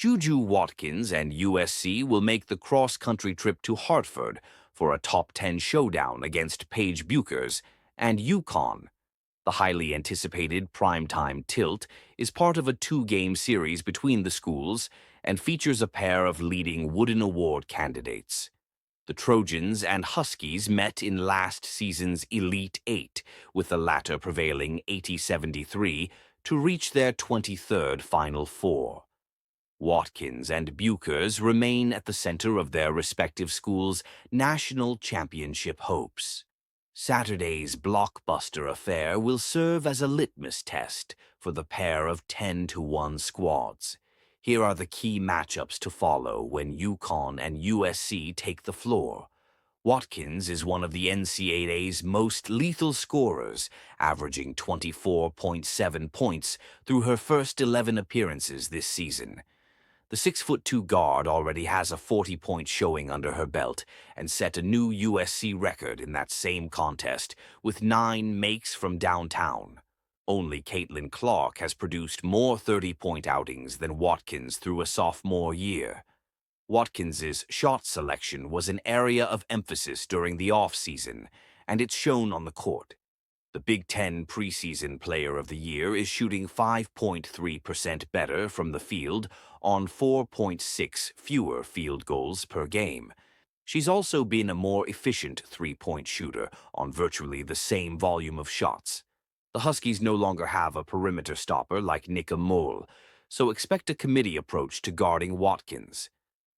JuJu Watkins and USC will make the cross-country trip to Hartford for a top 10 showdown against Paige Bueckers and UConn. The highly anticipated primetime tilt is part of a two-game series between the schools and features a pair of leading Wooden Award candidates. The Trojans and Huskies met in last season's Elite Eight, with the latter prevailing 80-73 to reach their 23rd Final Four. Watkins and Bueckers remain at the center of their respective schools' national championship hopes. Saturday's blockbuster affair will serve as a litmus test for the pair of 10-1 squads. Here are the key matchups to follow when UConn and USC take the floor. Watkins is one of the NCAA's most lethal scorers, averaging 24.7 points through her first 11 appearances this season. The 6'2" guard already has a 40-point showing under her belt and set a new USC record in that same contest with 9 makes from downtown. Only Caitlyn Clark has produced more 30-point outings than Watkins through a sophomore year. Watkins's shot selection was an area of emphasis during the offseason, and it's shown on the court. The Big Ten preseason player of the year is shooting 5.3% better from the field on 4.6 fewer field goals per game. She's also been a more efficient three-point shooter on virtually the same volume of shots. The Huskies no longer have a perimeter stopper like Nika Moll, so expect a committee approach to guarding Watkins.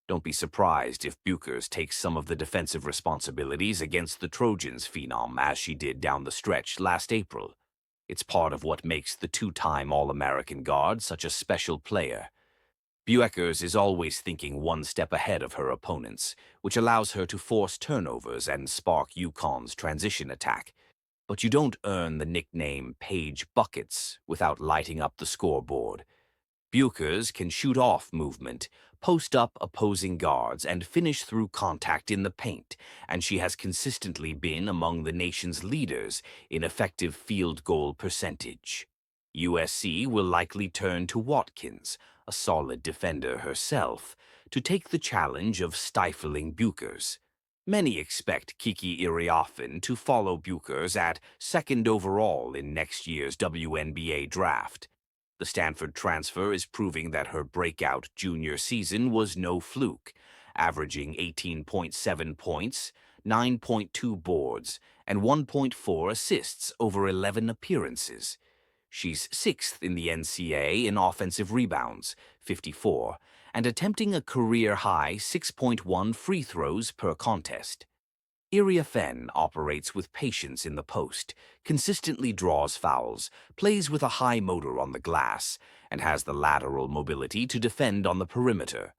Don't be surprised if Bueckers takes some of the defensive responsibilities against the Trojans' phenom as she did down the stretch last April. It's part of what makes the two-time All-American guard such a special player. Bueckers is always thinking one step ahead of her opponents, which allows her to force turnovers and spark UConn's transition attack. But you don't earn the nickname Paige Buckets without lighting up the scoreboard. Bueckers can shoot off movement, post up opposing guards, and finish through contact in the paint, and she has consistently been among the nation's leaders in effective field goal percentage. USC will likely turn to Watkins, a solid defender herself, to take the challenge of stifling Bueckers. Many expect Kiki Iriafen to follow Bueckers at second overall in next year's WNBA draft. The Stanford transfer is proving that her breakout junior season was no fluke, averaging 18.7 points, 9.2 boards, and 1.4 assists over 11 appearances. She's 6th in the NCAA in offensive rebounds, 54, and attempting a career-high 6.1 free throws per contest. Iriafen operates with patience in the post, consistently draws fouls, plays with a high motor on the glass, and has the lateral mobility to defend on the perimeter.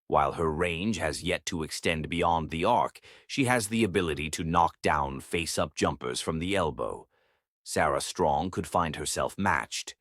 While her range has yet to extend beyond the arc, she has the ability to knock down face-up jumpers from the elbow. Sarah Strong could find herself matched.